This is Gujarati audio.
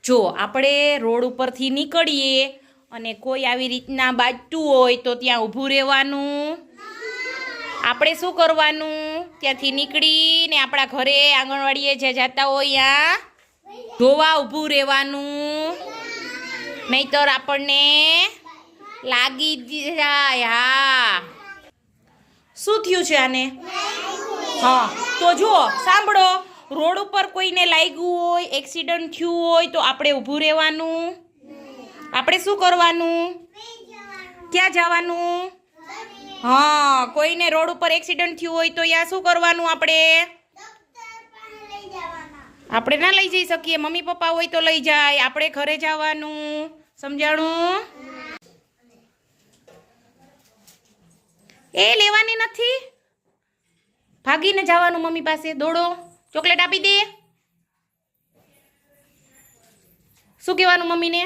જો આપણે રોડ ઉપરથી નીકળીએ અને કોઈ આવી રીતના બાજતું હોય તો ત્યાં ઊભું રહેવાનું. આપણે શું કરવાનું? ત્યાંથી નીકળીને આપણા ઘરે આંગણવાડીએ જે જતા હોય ત્યાં જોવા ઊભું રહેવાનું, નહીંતર આપણને લાગી જાય. હા, શું થયું છે આને? હા, તો જુઓ, સાંભળો, રોડ ઉપર કોઈને લાગ્યું હોય, એક્સિડન્ટ થયું હોય તો આપણે ઊભું રહેવાનું. આપણે શું કરવાનું? ક્યાં જવાનું? હા, કોઈને રોડ ઉપર એક્સિડન્ટ થયું હોય તો ત્યાં શું કરવાનું? આપણે ના લઈ જઈ શકીએ. મમ્મી પપ્પા હોય તો લઈ જાય. આપણે ઘરે જવાનું. સમજાણું? એ લેવાની નથી, ભાગીને જવાનું મમ્મી પાસે. દોડો, ચોકલેટ આપી દે. શું કહેવાનું મમ્મીને?